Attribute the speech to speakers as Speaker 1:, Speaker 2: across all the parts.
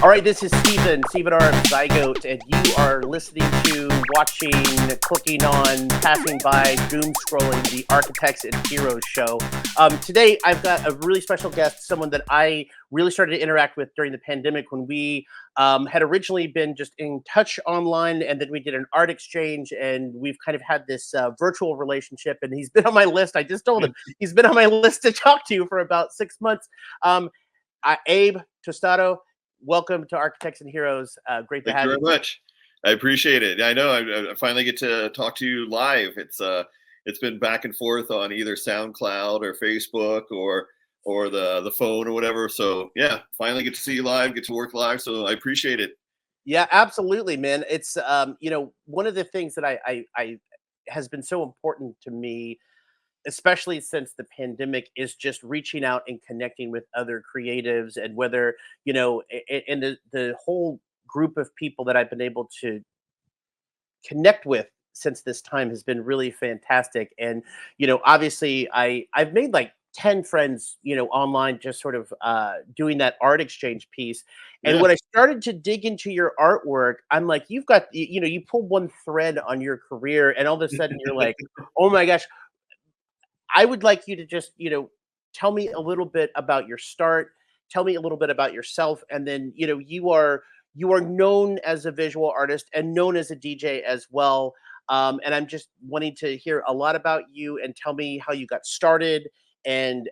Speaker 1: All right, this is Stephen R. Zygote, and you are listening to, watching, clicking on, passing by, doom scrolling the Architects and Heroes show. Today, I've got a really special guest, someone that I really started to interact with during the pandemic when we had originally been just in touch online, and then we did an art exchange, and we've kind of had this virtual relationship, and he's been on my list. I just told him he's been on my list to talk to for about 6 months. Abe Tostado, welcome to Architects and Heroes. Great to have you.
Speaker 2: Thank you very much. I appreciate it. I know I finally get to talk to you live. It's been back and forth on either SoundCloud or Facebook or the phone or whatever. So yeah, finally get to see you live, get to work live. So I appreciate it.
Speaker 1: Yeah, absolutely, man. It's one of the things that I has been so important to me, especially since the pandemic, is just reaching out and connecting with other creatives, and whether, and the whole group of people that I've been able to connect with since this time has been really fantastic. And, obviously I've made like 10 friends, online, just sort of doing that art exchange piece. And when I started to dig into your artwork, I'm like, you've got, you pull one thread on your career, and all of a sudden you're like, oh my gosh, I would like you to just, tell me a little bit about your start, tell me a little bit about yourself, and then, you are known as a visual artist and known as a DJ as well. And I'm just wanting to hear a lot about you, and tell me how you got started, and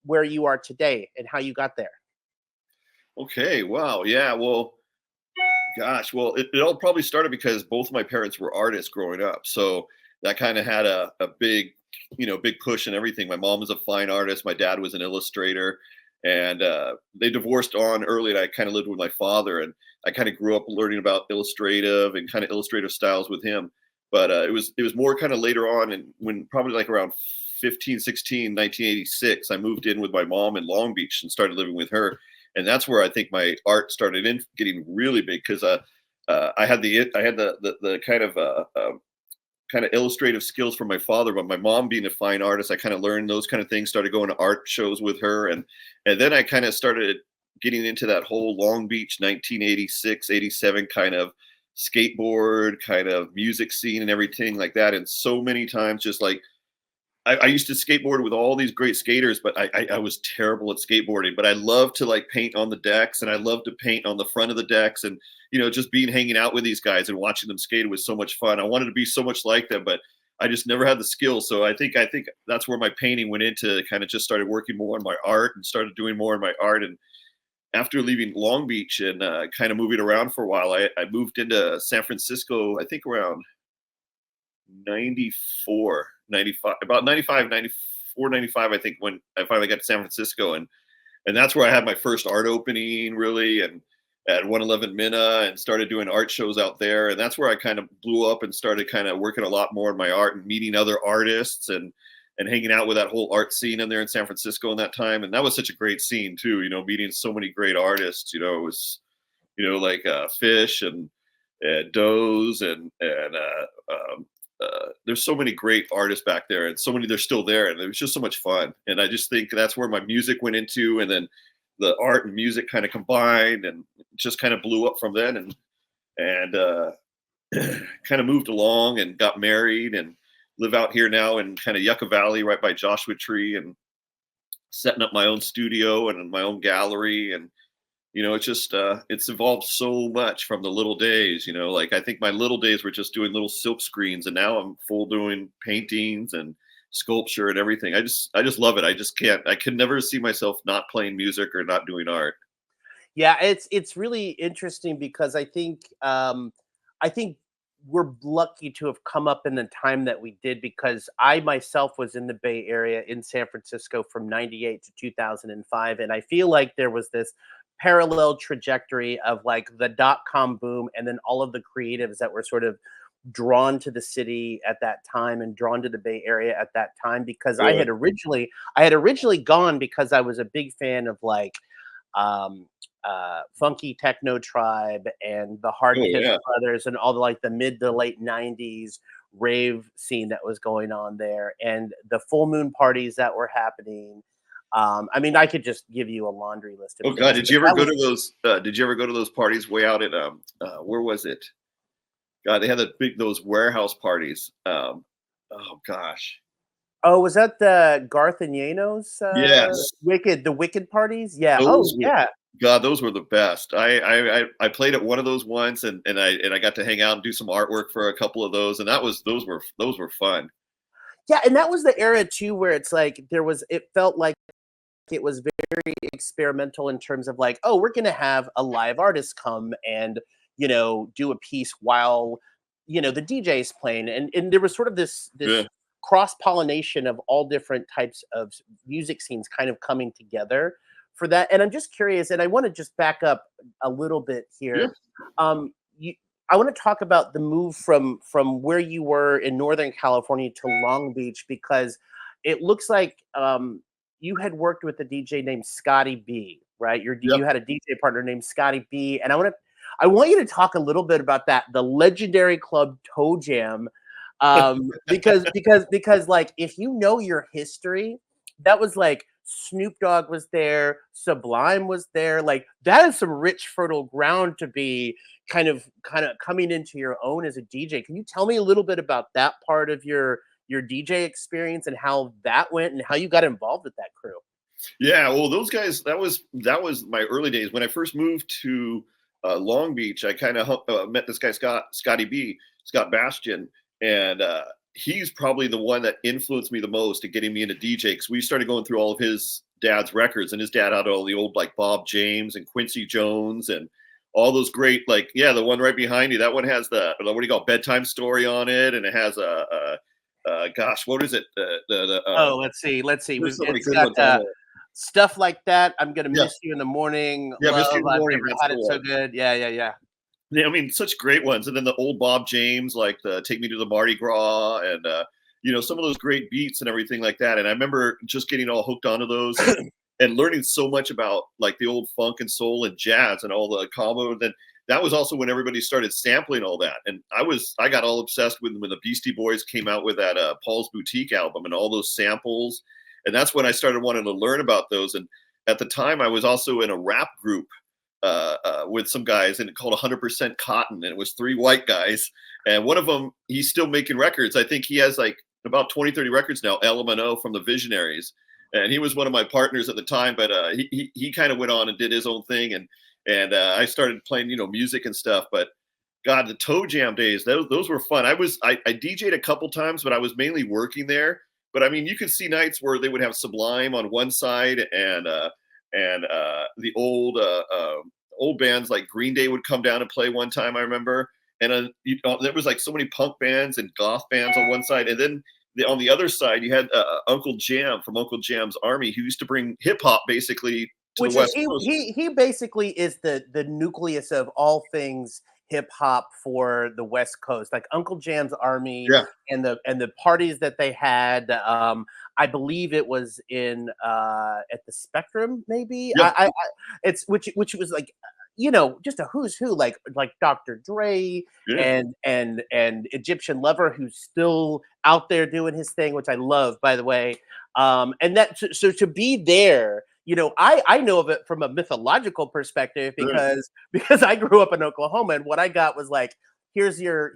Speaker 1: where you are today and how you got there.
Speaker 2: Okay. Wow. Yeah. Well, gosh. Well, it all probably started because both of my parents were artists growing up. So that kind of had a big, big push and everything. My mom was a fine artist. My dad was an illustrator, and they divorced on early, and I kind of lived with my father, and I kind of grew up learning about illustrative and kind of illustrative styles with him. But it was more kind of later on, and when probably like around 1986, I moved in with my mom in Long Beach and started living with her. And that's where I think my art started getting really big, because I had the kind of illustrative skills from my father, but my mom being a fine artist, I kind of learned those kind of things, started going to art shows with her. And then I kind of started getting into that whole Long Beach 1986, 87 kind of skateboard kind of music scene and everything like that. And so many times, just like, I used to skateboard with all these great skaters, but I was terrible at skateboarding. But I love to like paint on the decks, and I love to paint on the front of the decks, and just hanging out with these guys and watching them skate was so much fun. I wanted to be so much like them, but I just never had the skills. So I think that's where my painting went into, kind of just started working more on my art and started doing more in my art. And after leaving Long Beach and kind of moving around for a while, I moved into San Francisco, I think around 94, 95, about 95, 94, 95, I think, when I finally got to San Francisco. And that's where I had my first art opening, really, and at 111 Minna, and started doing art shows out there. And that's where I kind of blew up and started kind of working a lot more on my art and meeting other artists and hanging out with that whole art scene in there in San Francisco in that time. And that was such a great scene too, meeting so many great artists. It was, like Fish and Doze and there's so many great artists back there, and so many, they're still there, and it was just so much fun. And I just think that's where my music went into, and then the art and music kind of combined, and just kind of blew up from then, and kind of moved along and got married and live out here now in kind of Yucca Valley, right by Joshua Tree, and setting up my own studio and my own gallery. And it's just it's evolved so much from the little days. Like, I think my little days were just doing little silk screens, and now I'm full doing paintings and sculpture and everything. I just love it. I can never see myself not playing music or not doing art.
Speaker 1: Yeah, it's really interesting, because I think we're lucky to have come up in the time that we did, because I myself was in the Bay Area in San Francisco from 98 to 2005, and I feel like there was this parallel trajectory of like the .com boom, and then all of the creatives that were sort of drawn to the city at that time and drawn to the Bay Area at that time, because I had originally gone because I was a big fan of like Funky Techno Tribe and the Hard Kiss Brothers, and all the like the mid to late 90s rave scene that was going on there, and the full moon parties that were happening. I mean, I could just give you a laundry list of
Speaker 2: Oh
Speaker 1: things.
Speaker 2: God, did you ever
Speaker 1: That
Speaker 2: go
Speaker 1: was-
Speaker 2: to those? Did you ever go to those parties way out at where was it? God, they had those warehouse parties. Oh gosh,
Speaker 1: Oh, was that the Garth and Yano's
Speaker 2: yes,
Speaker 1: the Wicked parties? Yeah. Oh,
Speaker 2: those were
Speaker 1: yeah.
Speaker 2: God, those were the best. I played at one of those once, and I got to hang out and do some artwork for a couple of those, and those were fun.
Speaker 1: Yeah, and that was the era too where it's like it felt like it was very experimental in terms of like, oh, we're gonna have a live artist come and do a piece while the DJ is playing, and there was sort of this
Speaker 2: Yeah,
Speaker 1: cross pollination of all different types of music scenes kind of coming together for that. And I'm just curious, and I want to just back up a little bit
Speaker 2: yeah.
Speaker 1: here. You, I want to talk about the move from where you were in Northern California to Long Beach, because it looks like you had worked with a DJ named Scotty B, right?
Speaker 2: Yep.
Speaker 1: You had a DJ partner named Scotty B, and I want you to talk a little bit about that, the legendary club Toe Jam, because like if you know your history, that was like Snoop Dogg was there, Sublime was there, like that is some rich fertile ground to be kind of coming into your own as a DJ. Can you tell me a little bit about that part of your DJ experience and how that went and how you got involved with that crew?
Speaker 2: Yeah, well, those guys, that was my early days. When I first moved to Long Beach, I kind of met this guy, Scotty B, Scott Bastion, and he's probably the one that influenced me the most in getting me into DJ, because we started going through all of his dad's records, and his dad had all the old like Bob James and Quincy Jones and all those great, like, yeah, the one right behind you, that one has what do you call, bedtime story on it, and it has gosh, what is it?
Speaker 1: Oh, let's see.
Speaker 2: There's so many
Speaker 1: It's
Speaker 2: good
Speaker 1: got
Speaker 2: ones on there.
Speaker 1: stuff like that. I'm gonna
Speaker 2: Yeah,
Speaker 1: miss you in the morning.
Speaker 2: yeah,
Speaker 1: Love,
Speaker 2: Mystery in the
Speaker 1: I've
Speaker 2: Morning,
Speaker 1: never
Speaker 2: that's
Speaker 1: had
Speaker 2: the
Speaker 1: it so
Speaker 2: one.
Speaker 1: good. Yeah, yeah, yeah.
Speaker 2: Yeah, I mean, such great ones. And then the old Bob James, like the Take Me to the Mardi Gras, and some of those great beats and everything like that. And I remember just getting all hooked onto those and learning so much about like the old funk and soul and jazz and all the combo. And then that was also when everybody started sampling all that. And I got all obsessed with when the Beastie Boys came out with that Paul's Boutique album and all those samples. And that's when I started wanting to learn about those. And at the time, I was also in a rap group with some guys, and it called 100% Cotton, and it was 3 white guys, and one of them, he's still making records. I think he has like about 20-30 records now, LMNO from the Visionaries, and he was one of my partners at the time, but he kind of went on and did his own thing, and I started playing music and stuff. But God, the Toe Jam days, those were fun. I DJ'd a couple times, but I was mainly working there. But I mean, you could see nights where they would have Sublime on one side, and the old bands like Green Day would come down and play one time, I remember. And there was like so many punk bands and goth bands on one side, and then on the other side you had Uncle Jam from Uncle Jam's Army, who used to bring hip hop basically to
Speaker 1: Which
Speaker 2: the
Speaker 1: is
Speaker 2: West Coast.
Speaker 1: he basically is the nucleus of all things hip hop for the West Coast, like Uncle Jam's Army,
Speaker 2: Yeah,
Speaker 1: and the parties that they had. I believe it was in at the Spectrum, maybe.
Speaker 2: yeah,
Speaker 1: It's which was like just a who's who, like Dr. Dre
Speaker 2: yeah.
Speaker 1: and Egyptian Lover, who's still out there doing his thing, which I love, by the way. And that so to be there, I know of it from a mythological perspective
Speaker 2: Sure.
Speaker 1: because I grew up in Oklahoma, and what I got was like, here's your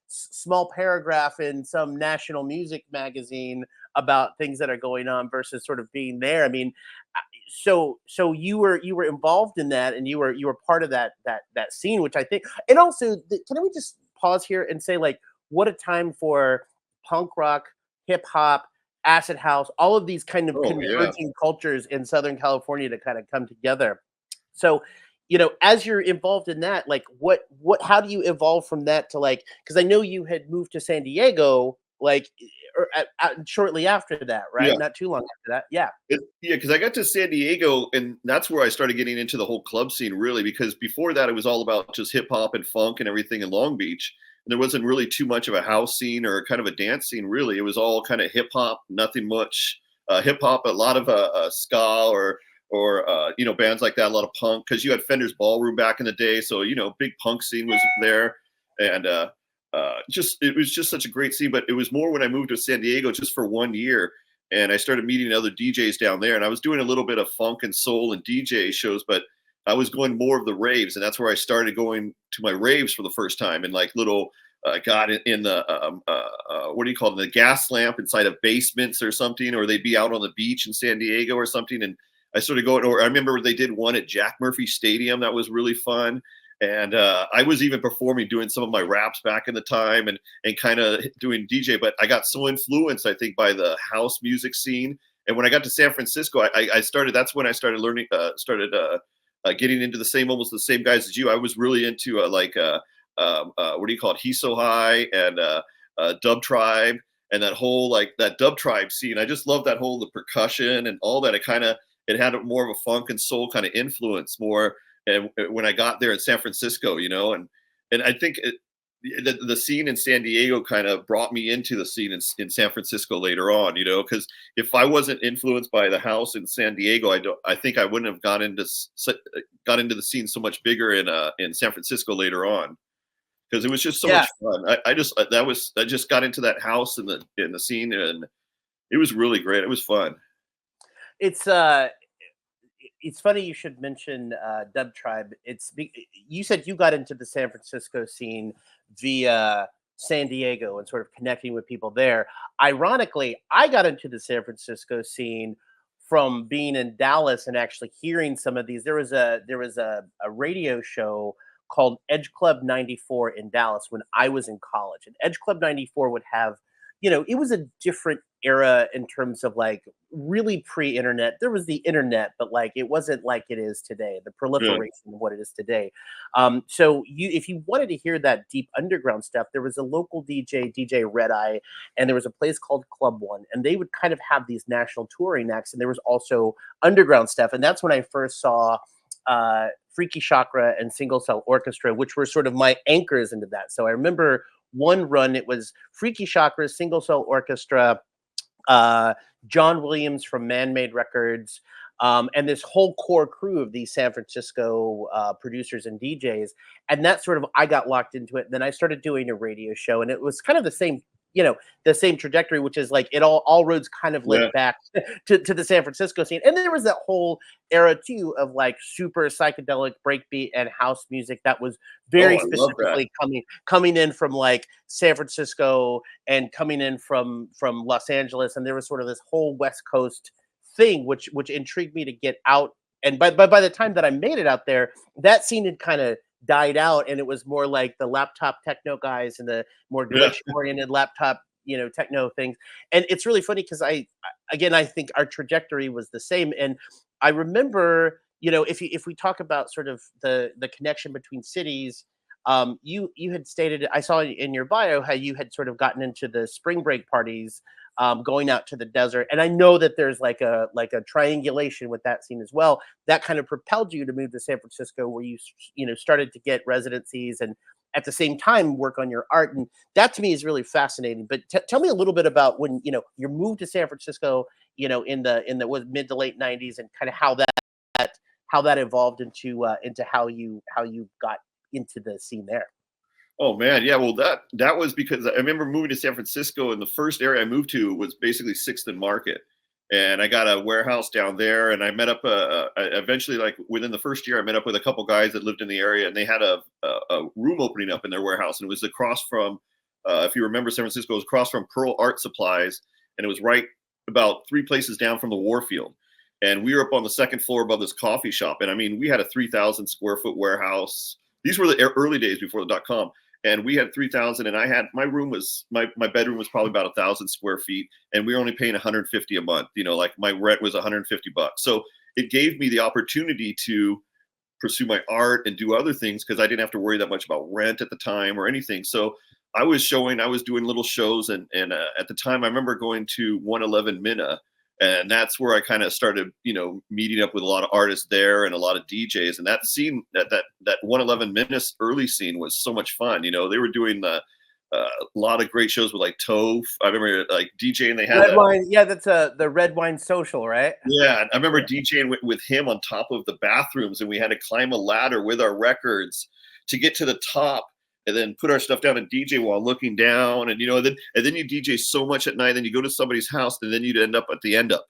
Speaker 1: small paragraph in some national music magazine about things that are going on versus sort of being there. I mean, so you were involved in that, and you were part of that scene, which I think, and also can we just pause here and say, like, what a time for punk rock, hip hop, acid house, all of these kind of
Speaker 2: Oh yeah.
Speaker 1: converging cultures in Southern California to kind of come together. So, as you're involved in that, like how do you evolve from that to, like, because I know you had moved to San Diego, like, or shortly after that, right?
Speaker 2: Yeah.
Speaker 1: Not too long after that. Yeah.
Speaker 2: Yeah, because I got to San Diego, and that's where I started getting into the whole club scene, really, because before that, it was all about just hip hop and funk and everything in Long Beach. And there wasn't really too much of a house scene or kind of a dance scene, really. It was all kind of hip hop, nothing much hip hop, a lot of ska or bands like that, a lot of punk, because you had Fender's Ballroom back in the day. So, big punk scene was there. And it was just such a great scene. But it was more when I moved to San Diego just for 1 year. and I started meeting other DJs down there. And I was doing a little bit of funk and soul and DJ shows, but I was going more of the raves, and that's where I started going to my raves for the first time. And like little, got in the what do you call it? The gas lamp inside of basements or something, or they'd be out on the beach in San Diego or something. And I started going. Or I remember they did one at Jack Murphy Stadium that was really fun. And I was even performing, doing some of my raps back in the time, and kind of doing DJ. But I got so influenced, I think, by the house music scene. And when I got to San Francisco, I started. That's when I started learning. Getting into almost the same guys as you. I was really into what do you call it? He's So High and Dub Tribe, and that whole that Dub Tribe scene. I just love that whole the percussion and all that. It had more of a funk and soul kind of influence more. And when I got there in San Francisco, and I think the scene in San Diego kind of brought me into the scene in San Francisco later on, because if I wasn't influenced by the house in San Diego, I think I wouldn't have got into the scene so much bigger in San Francisco later on, because it was just so much fun. I just got into that house in the scene, and it was really great. It was fun.
Speaker 1: It's funny you should mention Dub Tribe. You said you got into the San Francisco scene via San Diego and sort of connecting with people there. Ironically, I got into the San Francisco scene from being in Dallas and actually hearing some of these. There was a radio show called Edge Club 94 in Dallas when I was in college, and Edge Club 94 would have, it was a different era in terms of really pre-internet. There was the internet, but it wasn't like it is today, the proliferation of what it is today. So if you wanted to hear that deep underground stuff, there was a local DJ Red Eye, and there was a place called Club One, and they would kind of have these national touring acts, and there was also underground stuff. And that's when I first saw Freaky Chakra and Single Cell Orchestra, which were sort of my anchors into that. So I remember one run, it was Freaky Chakra, Single Cell Orchestra, John Williams from Man-Made Records, and this whole core crew of these San Francisco producers and DJs. And that sort of, I got locked into it. And then I started doing a radio show, and it was kind of the same, the same trajectory, which is it all roads kind of led back to the San Francisco scene. And there was that whole era too of super psychedelic breakbeat and house music that was very specifically coming in from San Francisco and coming in from Los Angeles. And there was sort of this whole West Coast thing, which intrigued me to get out. And by the time that I made it out there, that scene had kind of died out, and it was more like the laptop techno guys and the more glitch oriented laptop techno things. And it's really funny because I think our trajectory was the same. And I remember, if we talk about sort of the connection between cities, you had stated, I saw in your bio how you had sort of gotten into the spring break parties, going out to the desert. And I know that there's a triangulation with that scene as well that kind of propelled you to move to San Francisco, where you started to get residencies and at the same time work on your art. And that to me is really fascinating. But tell me a little bit about when you moved to San Francisco, in the mid to late 90s, and kind of how that evolved into how you got into the scene there.
Speaker 2: Oh man, yeah. Well, that was because I remember moving to San Francisco, and the first area I moved to was basically 6th and Market, and I got a warehouse down there. And I met up eventually, within the first year, I met up with a couple guys that lived in the area, and they had a room opening up in their warehouse, and it was across from, if you remember, San Francisco, it was across from Pearl Art Supplies, and it was right about 3 places down from the Warfield. And we were up on the 2nd floor above this coffee shop, and I mean, we had a 3,000 square foot warehouse. These were the early days before the .com. And we had 3,000, and I had my bedroom was probably about 1,000 square feet, and we were only paying 150 a month. My rent was 150 bucks. So it gave me the opportunity to pursue my art and do other things, because I didn't have to worry that much about rent at the time or anything. So I was doing little shows, and at the time I remember going to 111 Minna. And that's where I kind of started, meeting up with a lot of artists there and a lot of DJs. And that scene, that 111 Minutes early scene was so much fun. They were doing a lot of great shows with Toph. I remember DJing. They had
Speaker 1: Red Wine. Yeah, that's the Red Wine Social, right?
Speaker 2: Yeah, I remember DJing with him on top of the bathrooms, and we had to climb a ladder with our records to get to the top. and then put our stuff down and DJ while looking down. And, then you DJ so much at night, then you go to somebody's house, and then you'd end up at the end up.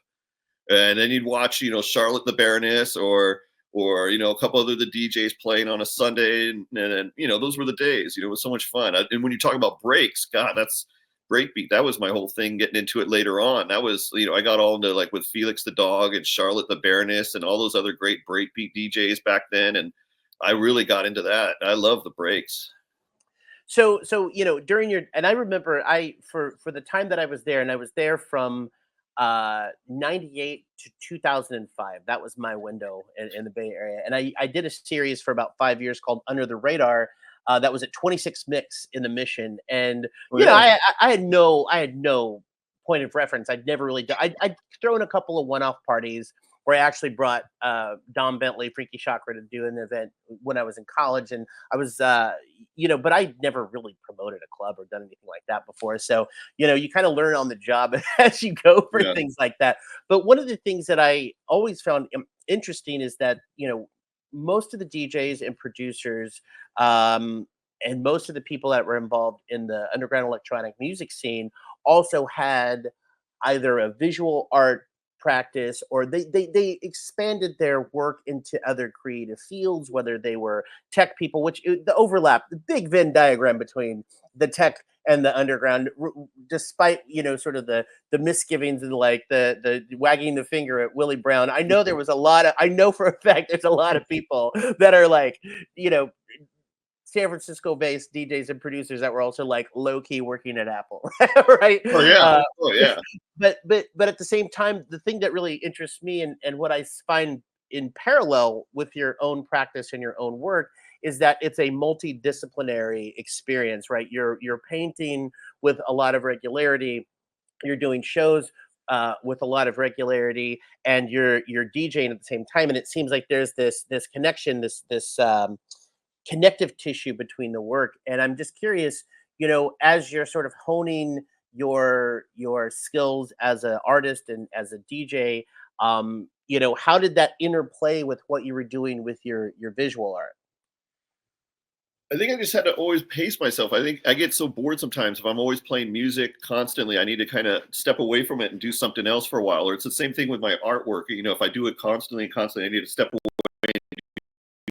Speaker 2: And then you'd watch, Charlotte the Baroness or a couple other the DJs playing on a Sunday. And those were the days, it was so much fun. And when you talk about breaks, God, that's breakbeat. That was my whole thing getting into it later on. That was, I got all into like with Felix the Dog and Charlotte the Baroness and all those other great breakbeat DJs back then. And I really got into that. I love the breaks.
Speaker 1: So during and I remember for the time that I was there, and I was there from 98 to 2005. That was my window in the Bay Area. And I did a series for about 5 years called Under the Radar. That was at 26 Mix in the Mission. And, I had no point of reference. I'd never really done, I'd thrown a couple of one-off parties where I actually brought Dom Bentley, Freaky Chakra, to do an event when I was in college. And I was, but I'd never really promoted a club or done anything like that before. So, you kind of learn on the job as you go for things like that. But one of the things that I always found interesting is that, most of the DJs and producers and most of the people that were involved in the underground electronic music scene also had either a visual art practice, or they expanded their work into other creative fields, whether they were tech people, which the overlap, the big Venn diagram between the tech and the underground, despite sort of the misgivings and like the wagging the finger at Willie Brown. I know there was I know for a fact there's a lot of people that are like San Francisco-based DJs and producers that were also like low-key working at Apple, right?
Speaker 2: Oh yeah.
Speaker 1: But at the same time, the thing that really interests me and what I find in parallel with your own practice and your own work is that it's a multidisciplinary experience, right? You're painting with a lot of regularity, you're doing shows with a lot of regularity, and you're DJing at the same time. And it seems like there's this connection, this connective tissue between the work. And I'm just curious, as you're sort of honing your skills as an artist and as a DJ, how did that interplay with what you were doing with your visual art?
Speaker 2: I think I just had to always pace myself. I think I get so bored sometimes if I'm always playing music constantly. I need to kind of step away from it and do something else for a while. Or it's the same thing with my artwork. If I do it constantly, I need to step away and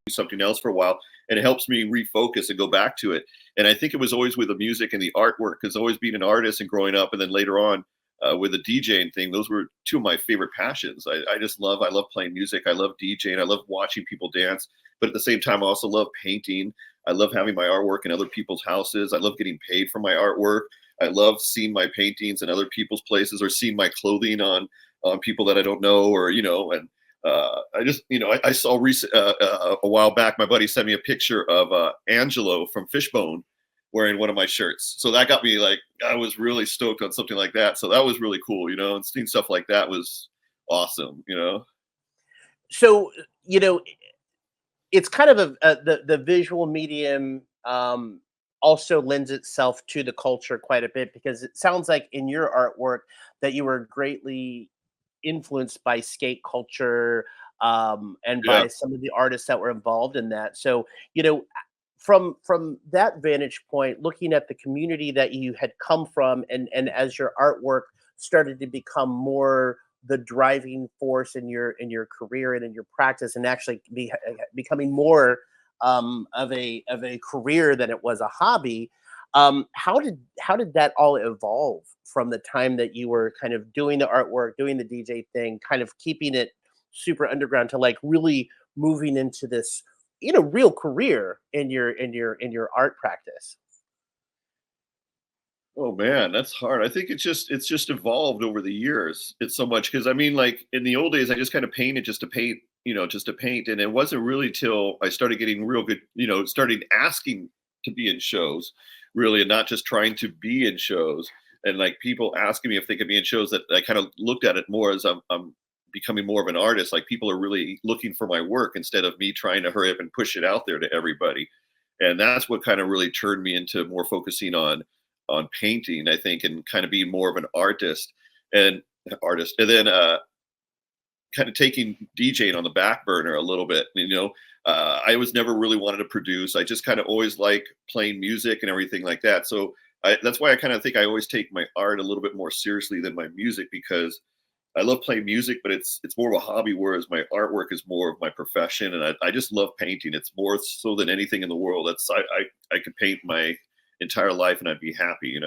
Speaker 2: do something else for a while. And it helps me refocus and go back to it. And I think it was always with the music and the artwork, because always being an artist and growing up, and then later on with the DJing thing, those were two of my favorite passions. I love playing music. I love DJing. I love watching people dance. But at the same time, I also love painting. I love having my artwork in other people's houses. I love getting paid for my artwork. I love seeing my paintings in other people's places, or seeing my clothing on people that I don't know, or, and I just, I saw a while back, my buddy sent me a picture of Angelo from Fishbone wearing one of my shirts. So that got me like, I was really stoked on something like that. So that was really cool, and seeing stuff like that was awesome,
Speaker 1: So, it's kind of the visual medium also lends itself to the culture quite a bit, because it sounds like in your artwork that you were greatly influenced by skate culture and by some of the artists that were involved in that. So, from that vantage point, looking at the community that you had come from, and as your artwork started to become more the driving force in your career and in your practice, and actually becoming more of a career than it was a hobby. How did that all evolve from the time that you were kind of doing the artwork, doing the DJ thing, kind of keeping it super underground, to like really moving into this, real career in your art practice?
Speaker 2: Oh man, that's hard. I think it's just evolved over the years. It's so much, because I mean, like in the old days, I just kind of painted just to paint, just to paint, and it wasn't really till I started getting real good, started asking to be in shows, really, and not just trying to be in shows, and like people asking me if they could be in shows, that I kind of looked at it more as I'm becoming more of an artist. Like people are really looking for my work instead of me trying to hurry up and push it out there to everybody, and that's what kind of really turned me into more focusing on painting, I think, and kind of being more of an artist. And then kind of taking DJing on the back burner a little bit. I was never really wanted to produce. I just kind of always like playing music and everything like that. So that's why I kind of think I always take my art a little bit more seriously than my music, because I love playing music, but it's more of a hobby, whereas my artwork is more of my profession. And I just love painting. It's more so than anything in the world. I could paint my entire life and I'd be happy,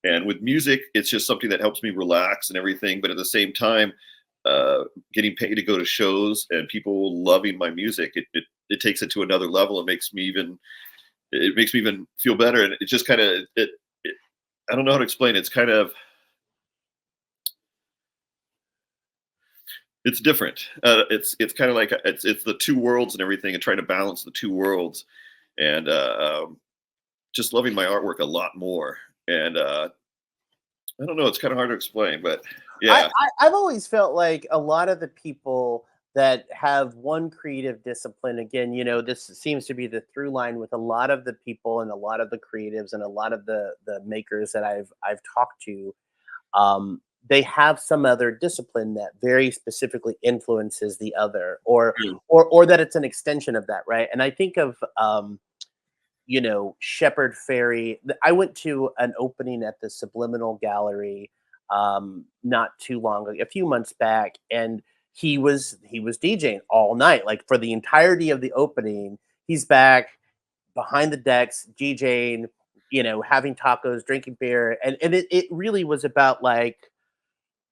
Speaker 2: And with music, it's just something that helps me relax and everything. But at the same time, getting paid to go to shows and people loving my music, it takes it to another level. It makes me even feel better. And it just kind of, I don't know how to explain it. It's kind of, it's different. It's kind of like, it's the two worlds and everything, and trying to balance the two worlds, and just loving my artwork a lot more. And I don't know, it's kind of hard to explain, but yeah.
Speaker 1: I've always felt like a lot of the people that have one creative discipline, again, this seems to be the through line with a lot of the people and a lot of the creatives and a lot of the makers that I've talked to. They have some other discipline that very specifically influences the other, or that it's an extension of that, right? And I think of Shepard Fairey. I went to an opening at the Subliminal Gallery not too long ago, a few months back, and he was DJing all night, like for the entirety of the opening. He's back behind the decks DJing, having tacos, drinking beer, and it really was about, like,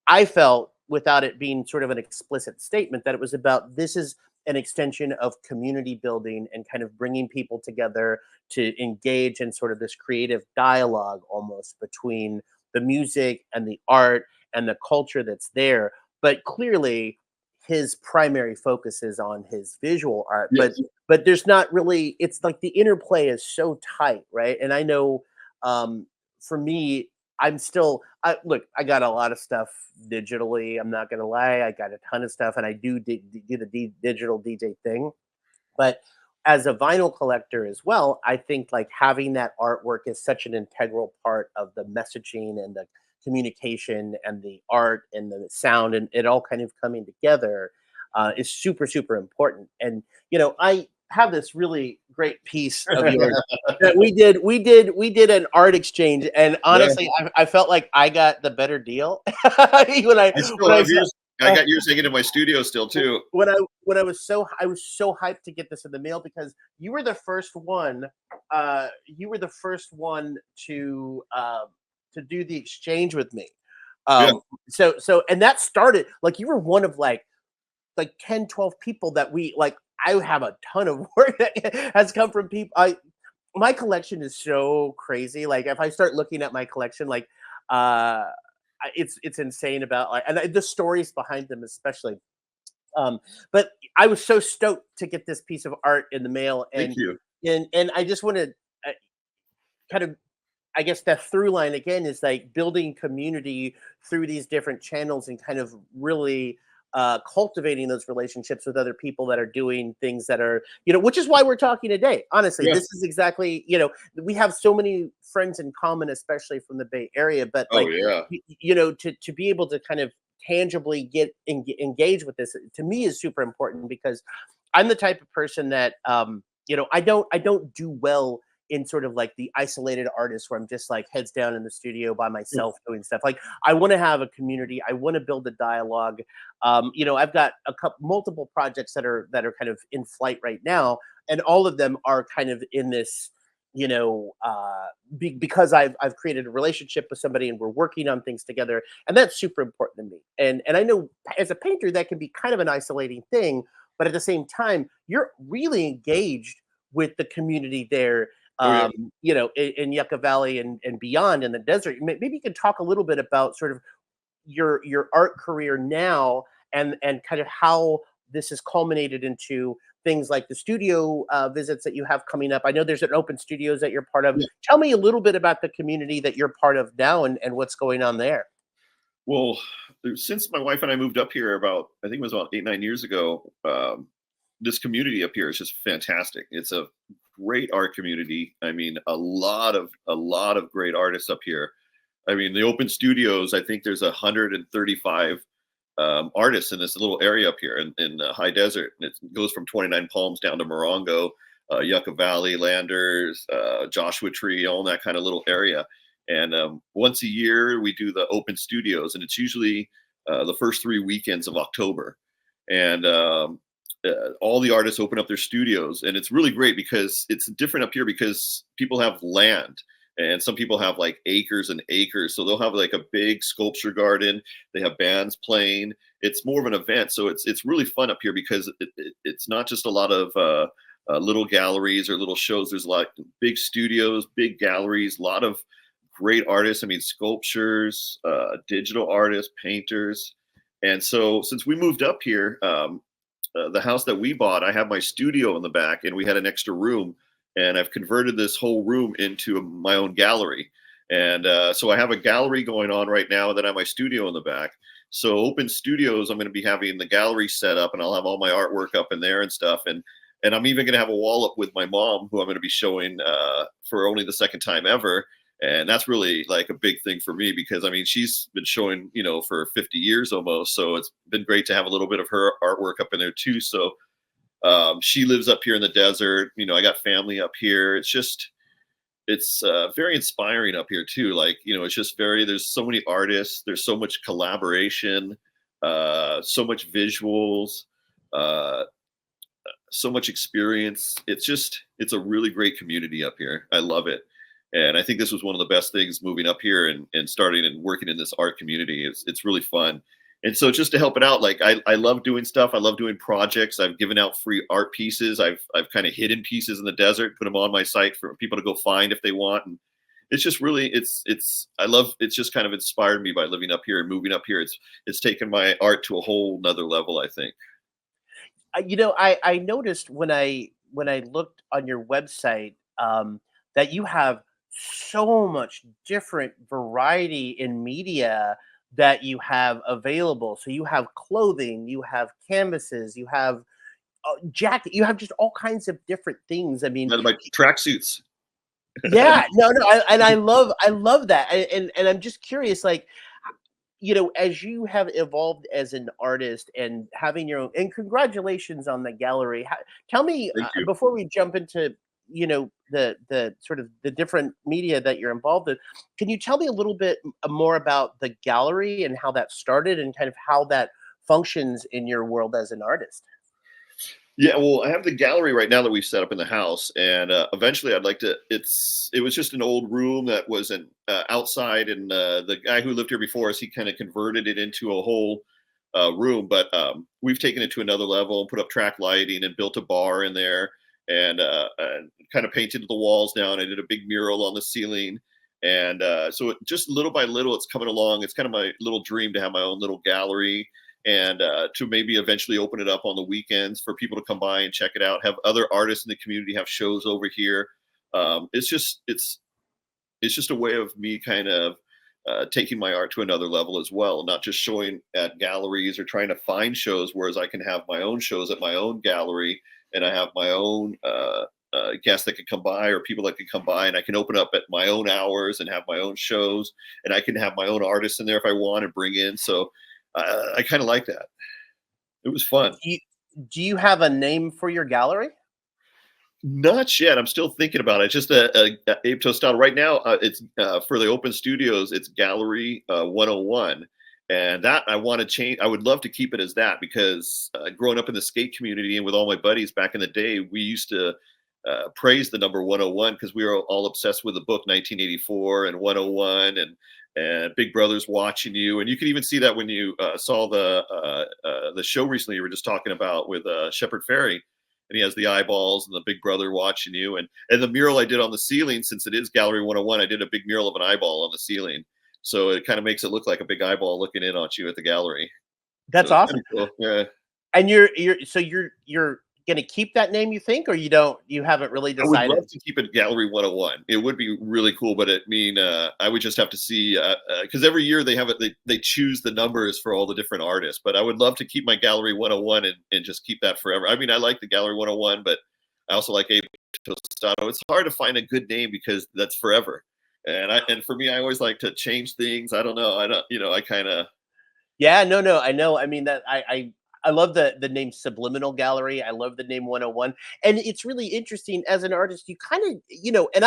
Speaker 1: I felt, without it being sort of an explicit statement, that it was about, this is an extension of community building and kind of bringing people together to engage in sort of this creative dialogue almost between the music and the art and the culture that's there. But clearly his primary focus is on his visual art.
Speaker 2: Yes.
Speaker 1: But there's not really, it's like the interplay is so tight, right? And I know for me, look, I got a lot of stuff digitally. I'm not going to lie. I got a ton of stuff, and I do the digital DJ thing. But as a vinyl collector as well, I think like having that artwork is such an integral part of the messaging and the communication and the art and the sound, and it all kind of coming together is super, super important. And, I have this really great piece of yours that we did an art exchange, and honestly, I felt like I got the better deal.
Speaker 2: I got yours hanging in my studio still too.
Speaker 1: When I was so hyped to get this in the mail, because you were the first one to do the exchange with me. So and that started, like, you were one of like 10, 12 people that we like. I have a ton of work that has come from people. My collection is so crazy. Like, if I start looking at my collection, like, it's insane about, like, and the stories behind them, especially. But I was so stoked to get this piece of art in the mail, and
Speaker 2: Thank you.
Speaker 1: And I just want to kind of, I guess that through line again is like building community through these different channels and kind of really cultivating those relationships with other people that are doing things that are, which is why we're talking today. Honestly, This is exactly, we have so many friends in common, especially from the Bay Area, but to be able to kind of tangibly get engage with this, to me, is super important, because I'm the type of person that, I don't do well in sort of like the isolated artist where I'm just like heads down in the studio by myself doing stuff. Like, I want to have a community. I want to build a dialogue. I've got multiple projects that are kind of in flight right now, and all of them are kind of in this, because I've created a relationship with somebody and we're working on things together, and that's super important to me. And I know as a painter that can be kind of an isolating thing, but at the same time, you're really engaged with the community there. In Yucca Valley and beyond in the desert. Maybe you can talk a little bit about sort of your art career now, and kind of how this has culminated into things like the studio visits that you have coming up. I know there's an open studios that you're part of. Yeah. Tell me a little bit about the community that you're part of now, and what's going on there.
Speaker 2: Well, since my wife and I moved up here about, I think it was about 8-9 years ago, this community up here is just fantastic. It's a great art community. I mean, a lot of great artists up here. I mean, the open studios, I think there's 135 artists in this little area up here in high desert. And it goes from 29 Palms down to Morongo, Yucca Valley, Landers, Joshua Tree, all that kind of little area. And once a year we do the open studios, and it's usually the first 3 weekends of October. And all the artists open up their studios, and it's really great because it's different up here because people have land, and some people have like acres and acres. So they'll have like a big sculpture garden. They have bands playing. It's more of an event. So it's really fun up here because it's not just a lot of little galleries or little shows. There's a lot of big studios, big galleries, a lot of great artists. I mean, sculptures, digital artists, painters. And so since we moved up here, the house that we bought, I have my studio in the back, and we had an extra room, and I've converted this whole room into my own gallery. And so I have a gallery going on right now, and then I have my studio in the back. So open studios, I'm going to be having the gallery set up, and I'll have all my artwork up in there and stuff. And I'm even going to have a wall up with my mom, who I'm going to be showing for only the second time ever. And that's really like a big thing for me because, I mean, she's been showing, you know, for 50 years almost. So it's been great to have a little bit of her artwork up in there too. So she lives up here in the desert. You know, I got family up here. It's very inspiring up here too. Like, you know, it's just there's so many artists, there's so much collaboration, so much visuals, so much experience. It's a really great community up here. I love it. And I think this was one of the best things moving up here and starting and working in this art community. It's really fun. And so just to help it out, like I love doing stuff. I love doing projects. I've given out free art pieces. I've kind of hidden pieces in the desert, put them on my site for people to go find if they want. And it's just really, it's just kind of inspired me by living up here and moving up here. It's taken my art to a whole nother level, I think.
Speaker 1: You know, I noticed when I looked on your website that you have so much different variety in media that you have available. So you have clothing, you have canvases, you have jacket, you have just all kinds of different things. I mean,
Speaker 2: My tracksuits.
Speaker 1: yeah, no, and I love that, and I'm just curious, like, you know, as you have evolved as an artist and having your own, and congratulations on the gallery. Tell me
Speaker 2: Thank you.
Speaker 1: before we jump into, you know, the sort of the different media that you're involved in, can you tell me a little bit more about the gallery and how that started and kind of how that functions in your world as an artist?
Speaker 2: Yeah, well, I have the gallery right now that we've set up in the house, and eventually I'd like to. It was just an old room that was an outside, and the guy who lived here before us, he kind of converted it into a whole room. But we've taken it to another level and put up track lighting and built a bar in there, and kind of painted the walls now. And I did a big mural on the ceiling, and so just little by little, it's coming along. It's kind of my little dream to have my own little gallery. And to maybe eventually open it up on the weekends for people to come by and check it out. Have other artists in the community have shows over here. It's just a way of me kind of taking my art to another level as well, not just showing at galleries or trying to find shows. Whereas I can have my own shows at my own gallery, and I have my own guests that can come by or people that can come by, and I can open up at my own hours and have my own shows, and I can have my own artists in there if I want and bring in. So I kind of like that. It was fun.
Speaker 1: Do you have a name for your gallery?
Speaker 2: Not yet. I'm still thinking about it. Just Abe Tostado. Right now, it's for the open studios. It's Gallery 101, and that I want to change. I would love to keep it as that because growing up in the skate community and with all my buddies back in the day, we used to praise the number 101 because we were all obsessed with the book 1984 and 101 and Big Brother's watching you. And you can even see that when you saw the show recently you were just talking about with Shepard Fairey, and he has the eyeballs and the Big Brother watching you. And the mural I did on the ceiling, since it is Gallery 101, I did a big mural of an eyeball on the ceiling. So it kind of makes it look like a big eyeball looking in on you at the gallery.
Speaker 1: That's
Speaker 2: so
Speaker 1: awesome.
Speaker 2: Cool. Yeah.
Speaker 1: And you're going to keep that name, you think, or you haven't really decided?
Speaker 2: I would love to keep it Gallery 101. It would be really cool, but I would just have to see, because every year they have it, they choose the numbers for all the different artists, but I would love to keep my Gallery 101 and just keep that forever. I mean, I like the Gallery 101, but I also like Abe Tostado. It's hard to find a good name because that's forever. And for me, I always like to change things. I don't know. I kind of,
Speaker 1: Yeah, no, I know. I mean that I love the name Subliminal Gallery. I love the name 101. And it's really interesting as an artist, you kind of, and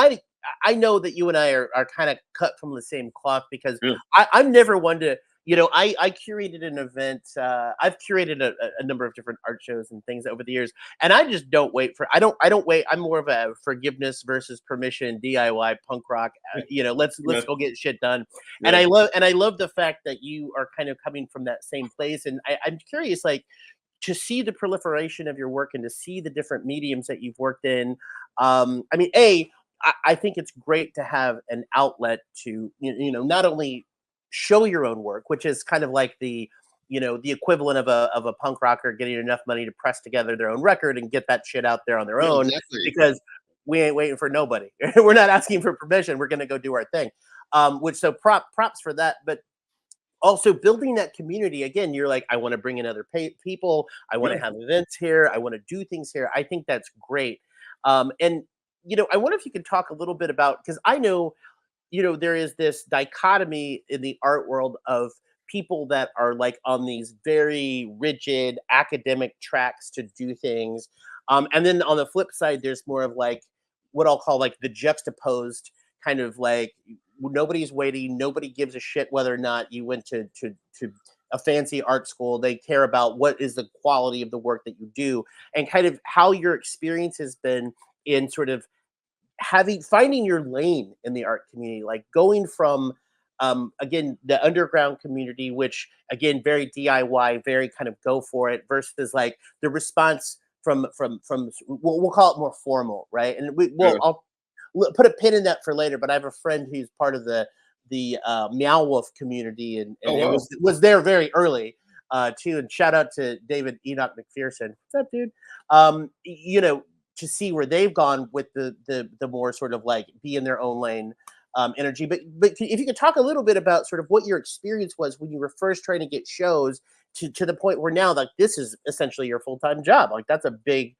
Speaker 1: I know that you and I are kind of cut from the same cloth because
Speaker 2: Yeah.
Speaker 1: I'm never one to, I curated an event. I've curated a number of different art shows and things over the years, and I just don't wait for. I don't wait. I'm more of a forgiveness versus permission DIY punk rock. Let's
Speaker 2: Yeah.
Speaker 1: go get shit done. And
Speaker 2: Yeah.
Speaker 1: I love the fact that you are kind of coming from that same place. And I'm curious, like, to see the proliferation of your work and to see the different mediums that you've worked in. I mean, I think it's great to have an outlet to not only show your own work, which is kind of like the equivalent of a punk rocker getting enough money to press together their own record and get that shit out there on their
Speaker 2: Yeah,
Speaker 1: own,
Speaker 2: exactly.
Speaker 1: because we ain't waiting for nobody. We're not asking for permission. We're going to go do our thing. Which, so props for that. But also building that community again, you're like, I want to bring in other people, I want to
Speaker 2: Yeah.
Speaker 1: have events here, I want to do things here. I think that's great. And I wonder if you could talk a little bit about, because I know there is this dichotomy in the art world of people that are like on these very rigid academic tracks to do things, and then on the flip side there's more of like what I'll call like the juxtaposed kind of like nobody's waiting, nobody gives a shit whether or not you went to a fancy art school. They care about what is the quality of the work that you do, and kind of how your experience has been in sort of finding your lane in the art community, like going from again the underground community, which again very DIY, very kind of go for it, versus like the response from we'll call it more formal, right? And
Speaker 2: Yeah.
Speaker 1: I'll put a pin in that for later. But I have a friend who's part of the Meow Wolf community,
Speaker 2: Oh,
Speaker 1: and it
Speaker 2: wow.
Speaker 1: was there very early too. And shout out to David Enoch McPherson. What's up, dude? To see where they've gone with the more sort of like be in their own lane energy. But if you could talk a little bit about sort of what your experience was when you were first trying to get shows to the point where now like this is essentially your full-time job. Like that's a big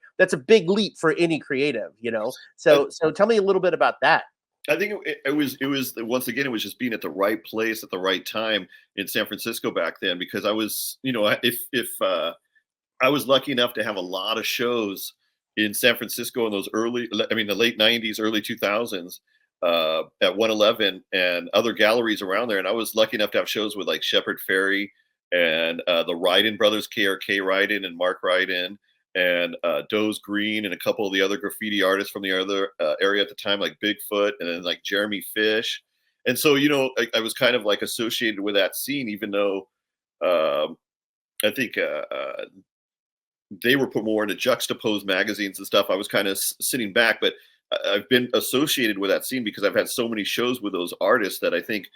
Speaker 1: leap for any creative,
Speaker 2: I,
Speaker 1: So tell me a little bit about that.
Speaker 2: I think it was once again, it was just being at the right place at the right time in San Francisco back then, because I was, if I was lucky enough to have a lot of shows in San Francisco in those the late '90s, early 2000s, at 111 and other galleries around there. And I was lucky enough to have shows with like Shepard Fairey and the Ryden brothers, KRK Ryden and Mark Ryden, and Doze Green, and a couple of the other graffiti artists from the other area at the time, like Bigfoot, and then like Jeremy Fish. And so, I was kind of like associated with that scene, even though um, I think they were put more into juxtaposed magazines and stuff. I was kind of sitting back, but I've been associated with that scene because I've had so many shows with those artists that I think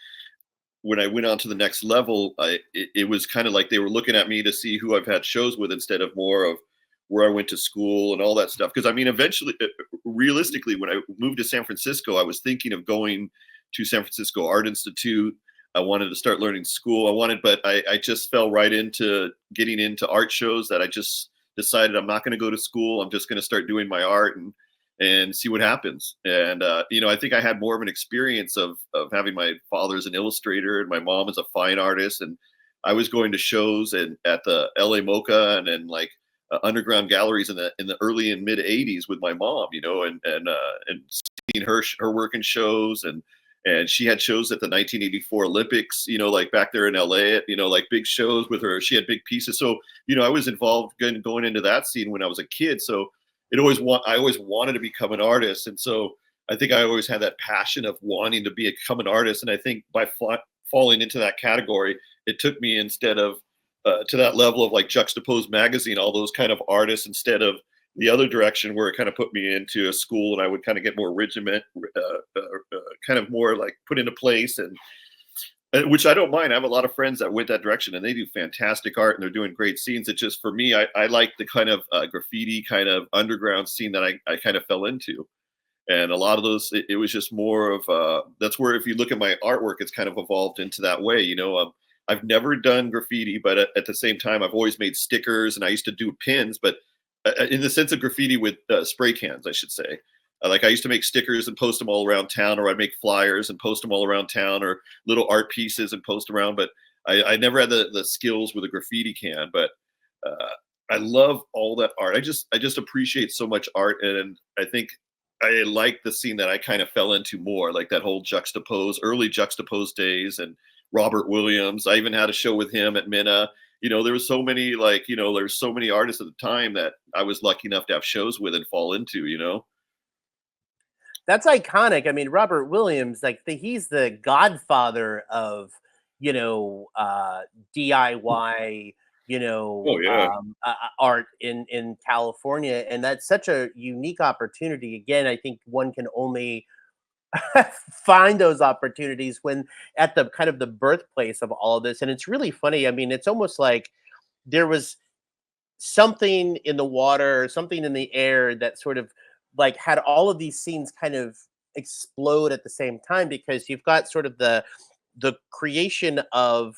Speaker 2: when I went on to the next level, it was kind of like they were looking at me to see who I've had shows with instead of more of where I went to school and all that stuff. Because I mean, eventually, realistically, when I moved to San Francisco, I was thinking of going to San Francisco Art Institute. I wanted to start learning school. But I just fell right into getting into art shows that I just decided I'm not going to go to school. I'm just going to start doing my art and see what happens. And I think I had more of an experience of having my father as an illustrator and my mom as a fine artist, and I was going to shows and at the LA Mocha and then like underground galleries in the early and mid '80s with my mom, and seeing her work in shows, and she had shows at the 1984 Olympics, like back there in LA, like big shows with her. She had big pieces. So, I was involved going into that scene when I was a kid. So I always wanted to become an artist. And so I think I always had that passion of wanting to become an artist. And I think by falling into that category, it took me instead of to that level of like Juxtaposed Magazine, all those kind of artists, instead of the other direction where it kind of put me into a school and I would kind of get more regiment, kind of more like put into place, and which I don't mind. I have a lot of friends that went that direction and they do fantastic art and they're doing great scenes. It's just for me, I like the kind of graffiti kind of underground scene that I kind of fell into. And a lot of those, it was just more of that's where if you look at my artwork, it's kind of evolved into that way. I've never done graffiti, but at the same time, I've always made stickers and I used to do pins, but in the sense of graffiti with spray cans, I should say. Like I used to make stickers and post them all around town, or I'd make flyers and post them all around town, or little art pieces and post around. But I never had the skills with a graffiti can, but I love all that art. I just appreciate so much art, and I think I like the scene that I kind of fell into more, like that whole early juxtapose days, and Robert Williams. I even had a show with him at Minna. There was so many there's so many artists at the time that I was lucky enough to have shows with and fall into.
Speaker 1: That's iconic. I mean, Robert Williams, like he's the godfather of, DIY,
Speaker 2: Oh yeah.
Speaker 1: art in California, and that's such a unique opportunity. Again, I think one can only find those opportunities when at the kind of the birthplace of all of this. And it's really funny. I mean, it's almost like there was something in the water, something in the air that sort of like had all of these scenes kind of explode at the same time, because you've got sort of the creation of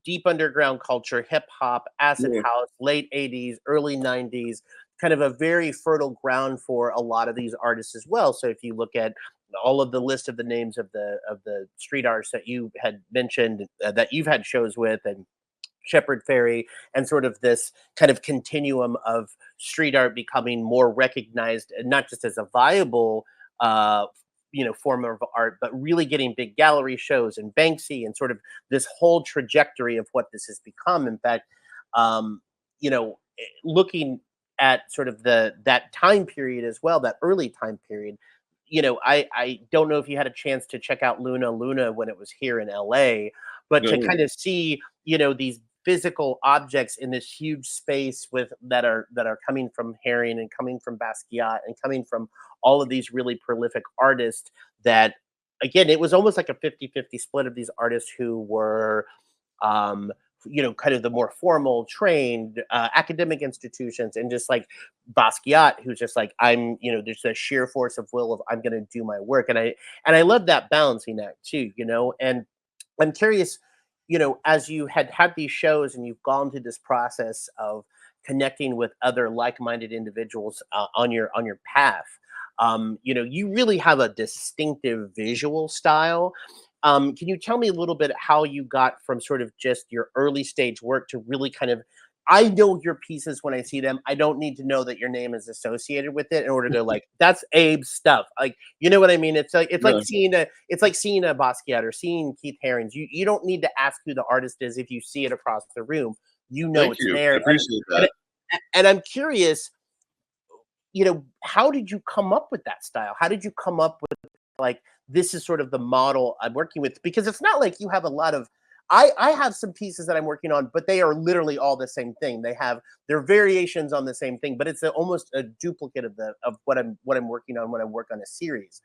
Speaker 1: deep underground culture, hip hop, acid
Speaker 2: Yeah.
Speaker 1: house, late 80s, early 90s, kind of a very fertile ground for a lot of these artists as well. So if you look at all of the list of the names of the street artists that you had mentioned, that you've had shows with, and Shepherd Ferry, and sort of this kind of continuum of street art becoming more recognized, and not just as a viable form of art, but really getting big gallery shows and Banksy, and sort of this whole trajectory of what this has become. In fact, looking at sort of that time period as well, that early time period, I don't know if you had a chance to check out Luna when it was here in LA, but to
Speaker 2: No.
Speaker 1: kind of see, these physical objects in this huge space that are coming from Herring, and coming from Basquiat, and coming from all of these really prolific artists, that again, it was almost like a 50-50 split of these artists who were kind of the more formal trained academic institutions, and just like Basquiat, who's just like, there's a sheer force of will of, I'm going to do my work. And I love that balancing act too, and I'm curious, as you had these shows and you've gone through this process of connecting with other like-minded individuals on your path, you really have a distinctive visual style. Can you tell me a little bit how you got from sort of just your early stage work to really kind of, I know your pieces when I see them. I don't need to know that your name is associated with it in order to like, that's Abe's stuff. Like, you know what I mean? It's like
Speaker 2: Yeah.
Speaker 1: seeing a Basquiat or seeing Keith Haring's. You don't need to ask who the artist is if you see it across the room.
Speaker 2: Thank
Speaker 1: It's
Speaker 2: you. I
Speaker 1: there.
Speaker 2: appreciate
Speaker 1: And,
Speaker 2: that.
Speaker 1: and I'm curious, how did you come up with that style? How did you come up with, like, this is sort of the model I'm working with? Because it's not like you have a lot of, I have some pieces that I'm working on, but they are literally all the same thing. They're variations on the same thing, but it's almost a duplicate of what I'm working on when I work on a series,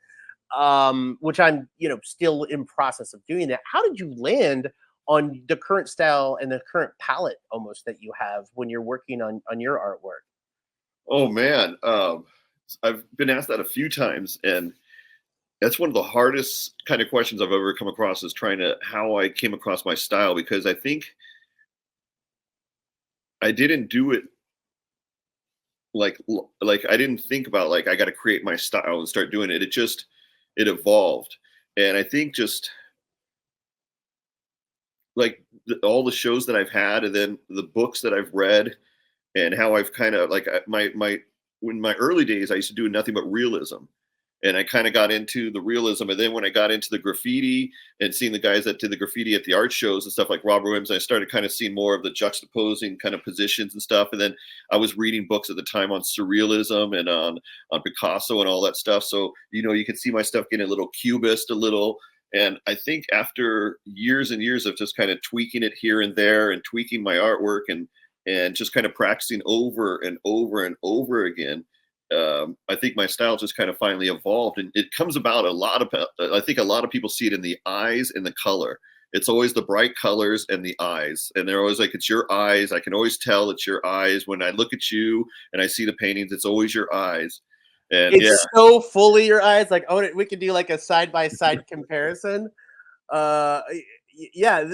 Speaker 1: which I'm still in process of doing that. How did you land on the current style and the current palette almost that you have when you're working on your artwork?
Speaker 2: Oh man, I've been asked that a few times, and that's one of the hardest kind of questions I've ever come across, is how I came across my style, because I think I didn't do it like I didn't think about, like, I got to create my style and start doing it. It evolved, and I think just like all the shows that I've had, and then the books that I've read, and how I've kind of like in my early days, I used to do nothing but realism. And I kind of got into the realism. And then when I got into the graffiti and seeing the guys that did the graffiti at the art shows and stuff like Robert Williams, I started kind of seeing more of the juxtaposing kind of positions and stuff. And then I was reading books at the time on surrealism and on Picasso and all that stuff. So, you can see my stuff getting a little cubist, a little. And I think after years and years of just kind of tweaking it here and there, and tweaking my artwork, and just kind of practicing over and over and over again, I think my style just kind of finally evolved. And it comes about I think a lot of people see it in the eyes and the color. It's always the bright colors and the eyes. And they're always like, it's your eyes. I can always tell it's your eyes. When I look at you and I see the paintings, it's always your eyes. And
Speaker 1: It's so fully your eyes. Like, oh, we could do like a side by side comparison. Yeah.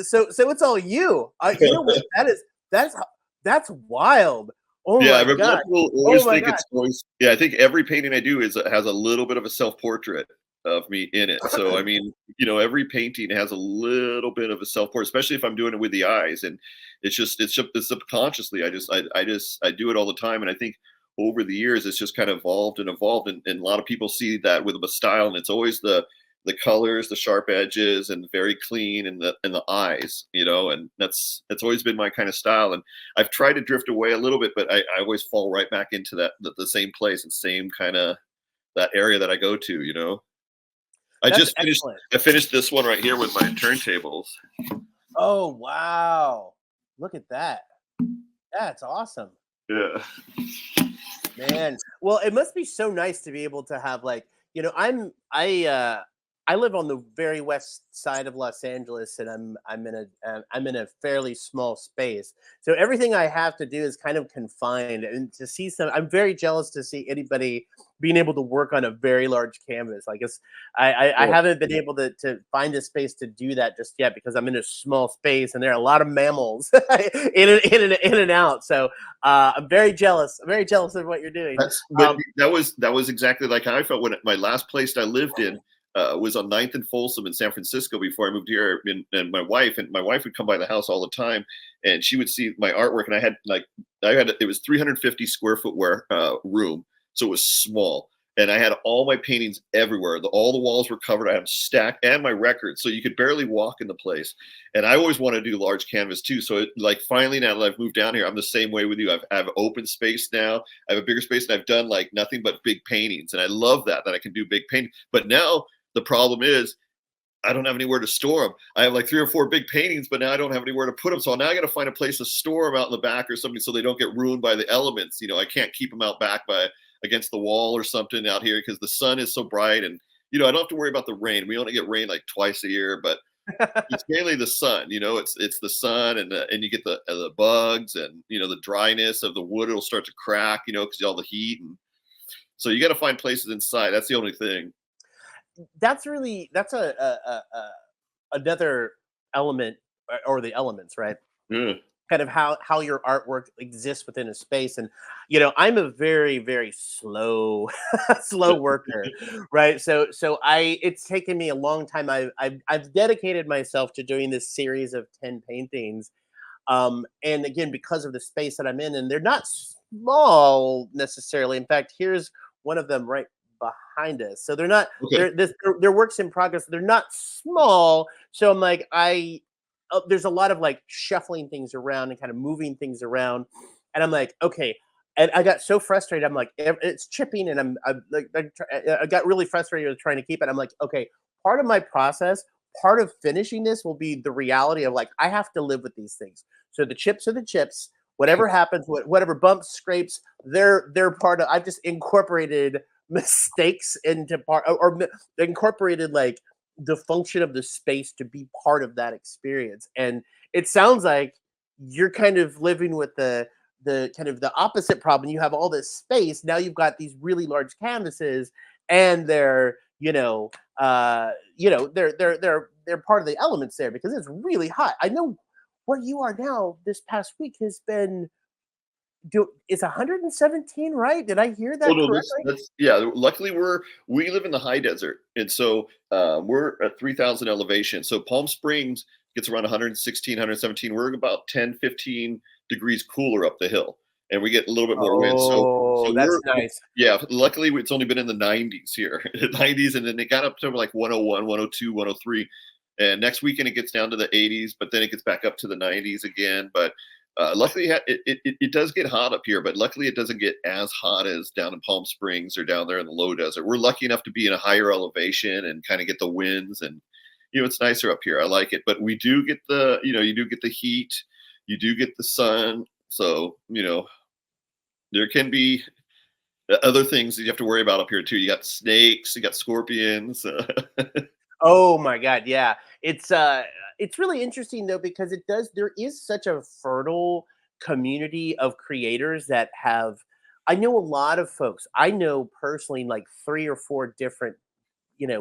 Speaker 1: So it's all you. You know what that is? That's wild. Oh
Speaker 2: yeah,
Speaker 1: my
Speaker 2: I remember
Speaker 1: god.
Speaker 2: people always think it's always, I think every painting I do has a little bit of a self-portrait. of me in it. So I mean, every painting has a little bit of a self portrait, especially if I'm doing it with the eyes, and it's subconsciously. I do it all the time, and I think over the years it's just kind of evolved and evolved, and a lot of people see that with a style, and it's always the colors, the sharp edges, and very clean, and the eyes, and that's always been my kind of style. And I've tried to drift away a little bit, but I always fall right back into the same place and same kind of that area that I go to.
Speaker 1: That's excellent.
Speaker 2: I finished this one right here with my turntables.
Speaker 1: Oh wow! Look at that. That's awesome.
Speaker 2: Yeah.
Speaker 1: Man, well, it must be so nice to be able to have I live on the very west side of Los Angeles, and I'm in a fairly small space. So everything I have to do is kind of confined. And to see I'm very jealous to see anybody being able to work on a very large canvas. I guess I haven't been able to find a space to do that just yet because I'm in a small space, and there are a lot of mammals in and out. So I'm very jealous. I'm very jealous of what you're doing.
Speaker 2: That was exactly like how I felt when my last place I lived in. Was on 9th and Folsom in San Francisco before I moved here, and my wife would come by the house all the time, and she would see my artwork, and I had it was 350 square foot room, so it was small, and I had all my paintings everywhere. All the walls were covered. I had them stacked, and my records, so you could barely walk in the place. And I always wanted to do large canvas too. So finally now that I've moved down here, I'm the same way with you. I have open space now. I have a bigger space, and I've done nothing but big paintings, and I love that I can do big painting. But now the problem is I don't have anywhere to store them. I have 3 or 4 big paintings, but now I don't have anywhere to put them. So now I got to find a place to store them out in the back or something so they don't get ruined by the elements. I can't keep them out back against the wall or something out here because the sun is so bright, and I don't have to worry about the rain. We only get rain twice a year, but it's mainly the sun. It's the sun, and you get the bugs, and the dryness of the wood. It'll start to crack, because all the heat, and so you got to find places inside. That's the only thing.
Speaker 1: That's another element, or the elements, right?
Speaker 2: Yeah.
Speaker 1: Kind of how your artwork exists within a space. And I'm a very, very slow worker, right? So it's taken me a long time. I've dedicated myself to doing this series of 10 paintings, and again, because of the space that I'm in, and they're not small necessarily. In fact, here's one of them right behind us. So they're not,
Speaker 2: okay.
Speaker 1: they're works in progress. They're not small. So I'm there's a lot of shuffling things around and kind of moving things around. And I'm like, okay. And I got so frustrated. I'm like, it's chipping. And I got really frustrated with trying to keep it. I'm like, okay, part of my process, part of finishing this will be the reality of I have to live with these things. So the chips are the chips. Whatever happens, whatever bumps, scrapes, they're part of. I've just incorporated mistakes into part, or incorporated the function of the space to be part of that experience. And it sounds like you're kind of living with the kind of the opposite problem. You have all this space, now you've got these really large canvases, and they're they're part of the elements there because it's really hot. I know where you are now. This past week has been it's 117, right? Did I hear that correctly?
Speaker 2: Yeah. Luckily, we live in the high desert, and so we're at 3,000 elevation. So Palm Springs gets around 116, 117. We're about 10, 15 degrees cooler up the hill, and we get a little bit more wind. So
Speaker 1: that's nice.
Speaker 2: Yeah. Luckily, it's only been in the 90s here, 90s, and then it got up to 101, 102, 103. And next weekend it gets down to the 80s, but then it gets back up to the 90s again. But luckily, it does get hot up here, but luckily it doesn't get as hot as down in Palm Springs or down there in the low desert. We're lucky enough to be in a higher elevation and kind of get the winds, and it's nicer up here. I like it, but we do get you do get the heat, you do get the sun, so there can be other things that you have to worry about up here too. You got snakes, you got scorpions.
Speaker 1: Oh my God, yeah. It's really interesting though, because there is such a fertile community of creators that have. I know a lot of folks. I know personally 3 or 4 different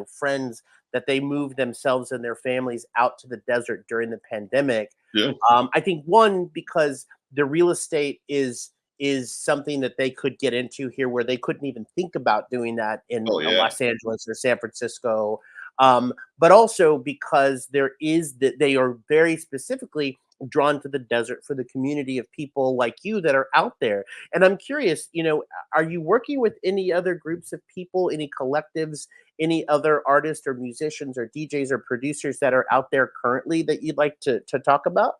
Speaker 1: friends that they moved themselves and their families out to the desert during the pandemic.
Speaker 2: Yeah.
Speaker 1: I think one, because the real estate is is something that they could get into here where they couldn't even think about doing that in
Speaker 2: Oh yeah.
Speaker 1: Los Angeles or San Francisco. But also because there is that they are very specifically drawn to the desert for the community of people like you that are out there. And I'm curious, are you working with any other groups of people, any collectives, any other artists or musicians or DJs or producers that are out there currently that you'd like to talk about?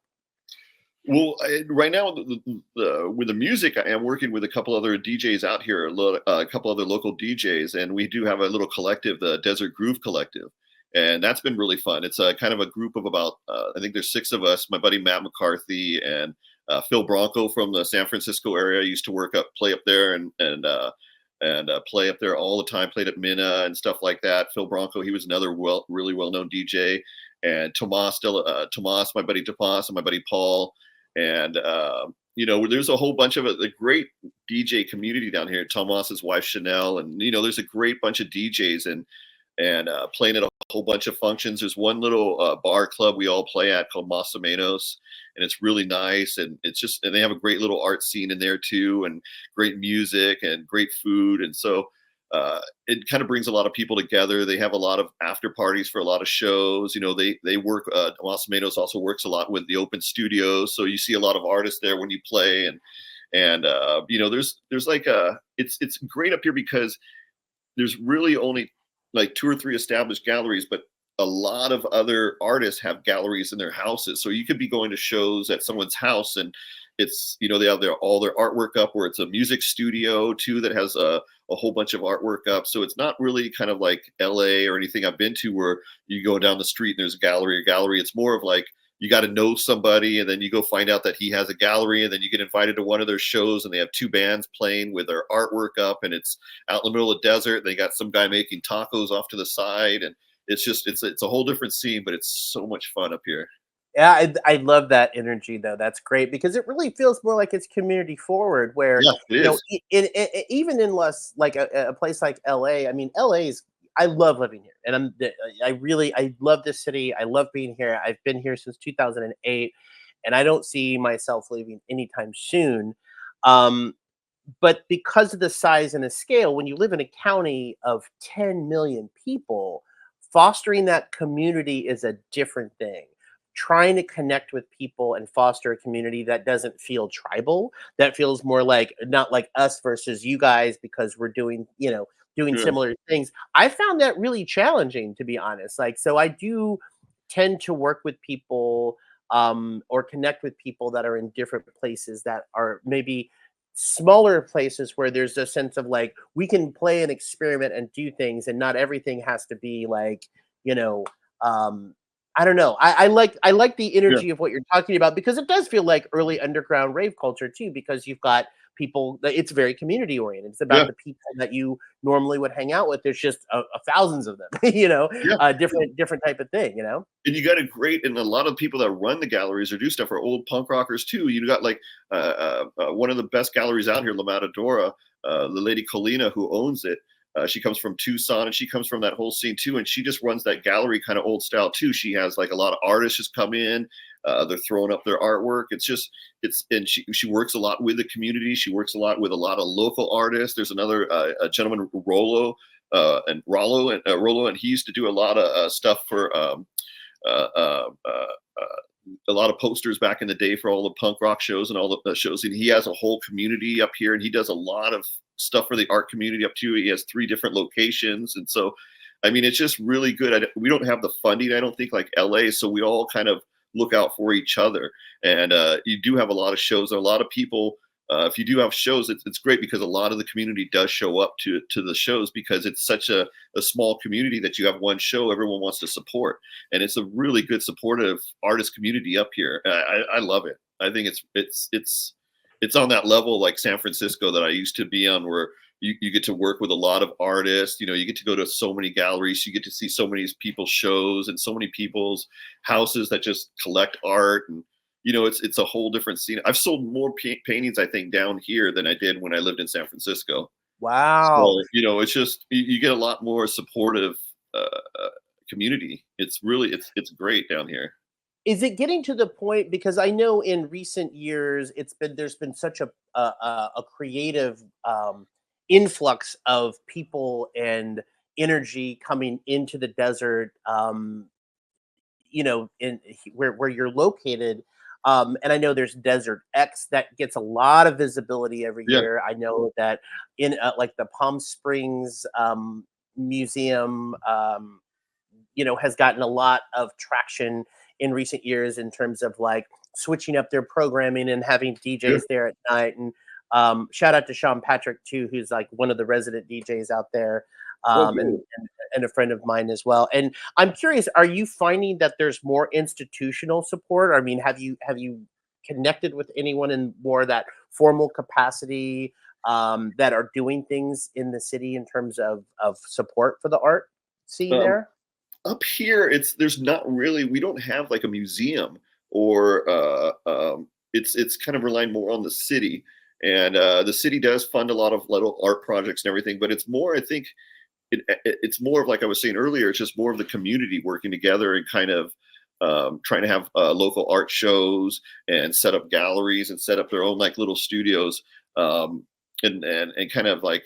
Speaker 2: Well, right now with the music, I am working with a couple other DJs out here, a couple other local DJs, and we do have a little collective, the Desert Groove Collective, and that's been really fun. It's a kind of a group of about, I think there's 6 of us. My buddy Matt McCarthy and Phil Bronco from the San Francisco area used to play up there, and play up there all the time. Played at Minna and stuff like that. Phil Bronco, he was another really well known DJ, and Tomas, my buddy Tomas, and my buddy Paul. And there's a whole bunch of a great DJ community down here. Tomas's wife Chanel, and there's a great bunch of DJs and playing at a whole bunch of functions. There's one little bar club we all play at called Mas o Menos, and it's really nice. And and they have a great little art scene in there too, and great music and great food. And so it kind of brings a lot of people together. They have a lot of after parties for a lot of shows. They work. Mas o Menos also works a lot with the open studios, so you see a lot of artists there when you play. And there's like it's great up here because there's really only like 2 or 3 established galleries, but a lot of other artists have galleries in their houses. So you could be going to shows at someone's house, and it's they have all their artwork up, where it's a music studio too that has a whole bunch of artwork up. So it's not really kind of like LA or anything I've been to where you go down the street and there's a gallery. It's more of like you got to know somebody, and then you go find out that he has a gallery, and then you get invited to one of their shows, and they have 2 bands playing with their artwork up, and it's out in the middle of the desert. They got some guy making tacos off to the side, and it's a whole different scene, but it's so much fun up here.
Speaker 1: Yeah, I love that energy though. That's great because it really feels more like it's community forward. Where
Speaker 2: Yeah, it is.
Speaker 1: even in less like a place like LA. I mean, LA is. I love living here, and I love this city. I love being here. I've been here since 2008, and I don't see myself leaving anytime soon. But because of the size and the scale, when you live in a county of 10 million people, fostering that community is a different thing. Trying to connect with people and foster a community that doesn't feel tribal, that feels more like not like us versus you guys because we're doing, doing
Speaker 2: Yeah.
Speaker 1: similar things. I found that really challenging, to be honest. Like, so I do tend to work with people or connect with people that are in different places that are maybe smaller places where there's a sense of like we can play and experiment and do things, and not everything has to be like, you know, I don't know. I like the
Speaker 2: Yeah.
Speaker 1: energy of what you're talking about because it does feel like early underground rave culture too, because you've got people that it's very community oriented. It's about
Speaker 2: Yeah.
Speaker 1: the people that you normally would hang out with. There's just thousands of them,
Speaker 2: Yeah.
Speaker 1: different type of thing,
Speaker 2: And you got and a lot of people that run the galleries or do stuff are old punk rockers too. You got like one of the best galleries out here, La Matadora, the lady Colina who owns it. She comes from Tucson, and she comes from that whole scene too. And she just runs that gallery kind of old style too. She has like a lot of artists just come in. They're throwing up their artwork. And she works a lot with the community. She works a lot with a lot of local artists. There's another a gentleman, Rollo, and he used to do a lot of stuff for a lot of posters back in the day for all the punk rock shows and all the shows. And he has a whole community up here, and he does a lot of stuff for the art community up to. He has 3 different locations. And so, I mean, it's just really good. We don't have the funding, I don't think, like LA. So we all kind of look out for each other. And you do have a lot of shows. A lot of people, if you do have shows, it's great because a lot of the community does show up to the shows because it's such a small community that you have one show everyone wants to support. And it's a really good supportive artist community up here. I love it. I think it's on that level like San Francisco that I used to be on, where you get to work with a lot of artists. You get to go to so many galleries. You get to see so many people's shows and so many people's houses that just collect art. And it's a whole different scene. I've sold more paintings, I think, down here than I did when I lived in San Francisco.
Speaker 1: Wow.
Speaker 2: So, it's just you get a lot more supportive community. It's really it's great down here.
Speaker 1: Is it getting to the point, because I know in recent years there's been such a creative influx of people and energy coming into the desert, in where you're located. And I know there's Desert X that gets a lot of visibility every
Speaker 2: Yeah.
Speaker 1: year. I know that in like the Palm Springs museum, has gotten a lot of traction in recent years in terms of like switching up their programming and having
Speaker 2: Yeah.
Speaker 1: DJs there at night. And shout out to Sean Patrick too, who's like one of the resident DJs out there,
Speaker 2: Oh,
Speaker 1: um, and,
Speaker 2: good.
Speaker 1: and and a friend of mine as well. And I'm curious, are you finding that there's more institutional support? I mean, have you connected with anyone in more of that formal capacity, that are doing things in the city in terms of support for the art scene
Speaker 2: Um,
Speaker 1: there?
Speaker 2: Up here, there's not really, we don't have like a museum or it's kind of relying more on the city, and the city does fund a lot of little art projects and everything, but it's more, I think, it's more of, like I was saying earlier, it's just more of the community working together and kind of trying to have local art shows and set up galleries and set up their own like little studios, um, and kind of like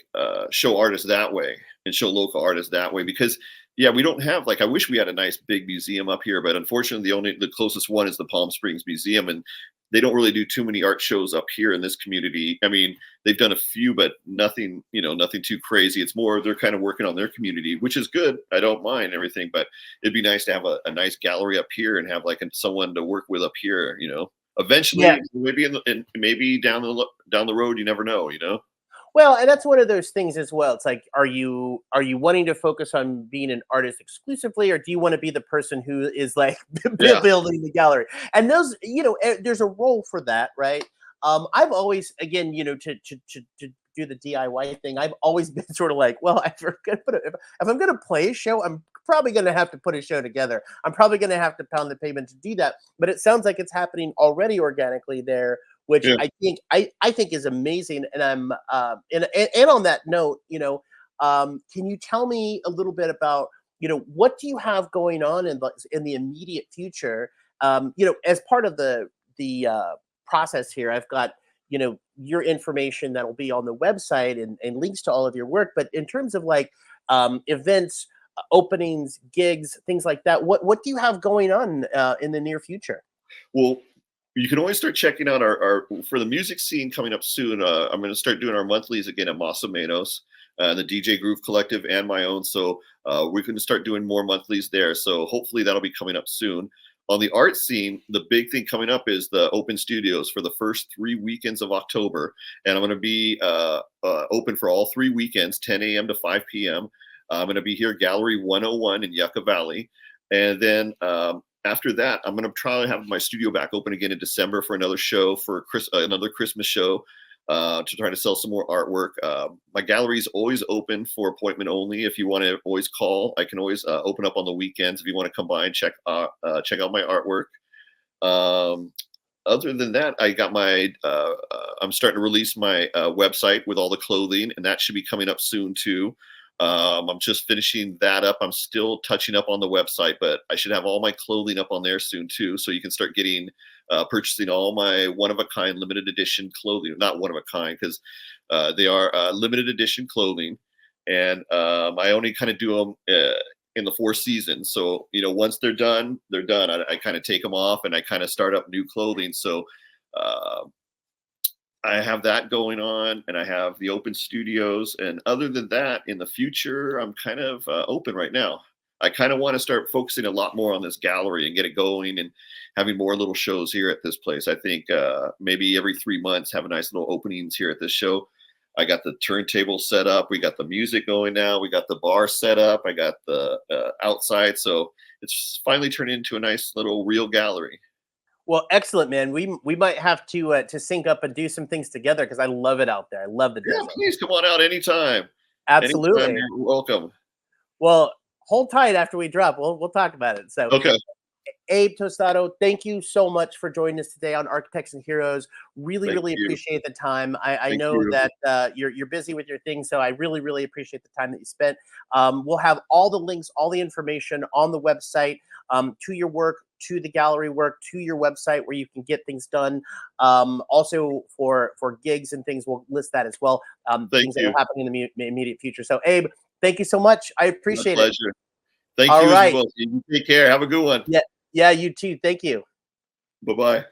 Speaker 2: show artists that way and show local artists that way. Because yeah, we don't have, like, I wish we had a nice big museum up here, but unfortunately the closest one is the Palm Springs Museum, and they don't really do too many art shows up here in this community. I mean, they've done a few, but nothing, nothing too crazy. It's more they're kind of working on their community, which is good. I don't mind everything, but it'd be nice to have a nice gallery up here and have like someone to work with up here.
Speaker 1: Yeah.
Speaker 2: Eventually, maybe maybe down the road, you never know.
Speaker 1: Well, and that's one of those things as well. It's like, are you wanting to focus on being an artist exclusively, or do you want to be the person who is like
Speaker 2: Yeah,
Speaker 1: building the gallery? And those, there's a role for that, right? I've always, again, to do the DIY thing, I've always been sort of like, well, if I'm going to play a show, I'm probably going to have to put a show together. I'm probably going to have to pound the pavement to do that. But it sounds like it's happening already organically there, which
Speaker 2: yeah.
Speaker 1: I think is amazing. And I'm and on that note, can you tell me a little bit about, what do you have going on in the immediate future? As part of the process here, I've got, your information that'll be on the website, and links to all of your work. But in terms of like events, openings, gigs, things like that, what do you have going on in the near future?
Speaker 2: Well, you can always start checking out our for the music scene coming up soon. I'm going to start doing our monthlies again at Masamenos, the DJ Groove Collective, and my own. So we're going to start doing more monthlies there. So hopefully that'll be coming up soon. On the art scene, the big thing coming up is the open studios for the first 3 weekends of October, and I'm going to be open for all 3 weekends, 10 a.m. to 5 p.m. I'm going to be here, Gallery 101 in Yucca Valley, and then after that, I'm going to try to have my studio back open again in December for another show, for another Christmas show, to try to sell some more artwork. My gallery is always open for appointment only. If you want to always call, I can always open up on the weekends if you want to come by and check out my artwork. Other than that, I got I'm starting to release my website with all the clothing, and that should be coming up soon too. I'm just finishing that up. I'm still touching up on the website, but I should have all my clothing up on there soon too. So you can start purchasing all my one-of-a-kind limited edition clothing. Not one-of-a-kind, because they are limited edition clothing. And I only kind of do them in the 4 seasons. So, once they're done, they're done. I kind of take them off and I kind of start up new clothing. So I have that going on, and I have the open studios. And other than that, in the future, I'm kind of open right now. I kind of want to start focusing a lot more on this gallery and get it going and having more little shows here at this place. I think maybe every 3 months, have a nice little openings here at this show. I got the turntable set up. We got the music going now. We got the bar set up. I got the outside. So it's finally turned into a nice little real gallery.
Speaker 1: Well, excellent, man. We might have to sync up and do some things together, because I love it out there. I love the
Speaker 2: Yeah,
Speaker 1: desert.
Speaker 2: please come on out anytime. Anytime,
Speaker 1: Absolutely.
Speaker 2: you're welcome.
Speaker 1: Well, hold tight after we drop. We'll talk about it. So,
Speaker 2: Okay.
Speaker 1: Abe Tostado, thank you so much for joining us today on Architects and Heroes. Really,
Speaker 2: Thank
Speaker 1: really
Speaker 2: you.
Speaker 1: appreciate the time. I
Speaker 2: Thank
Speaker 1: know
Speaker 2: you.
Speaker 1: that you're busy with your things, so I really, really appreciate the time that you spent. We'll have all the links, all the information on the website, to your work. to the gallery work, to your website where you can get things done. Also for gigs and things, we'll list that as well. Things that will happen in the immediate future. So Abe, thank you so much. I appreciate it.
Speaker 2: Pleasure. Thank
Speaker 1: All
Speaker 2: you
Speaker 1: right.
Speaker 2: as well. You take care. Have a good one.
Speaker 1: Yeah, you too. Thank you.
Speaker 2: Bye-bye.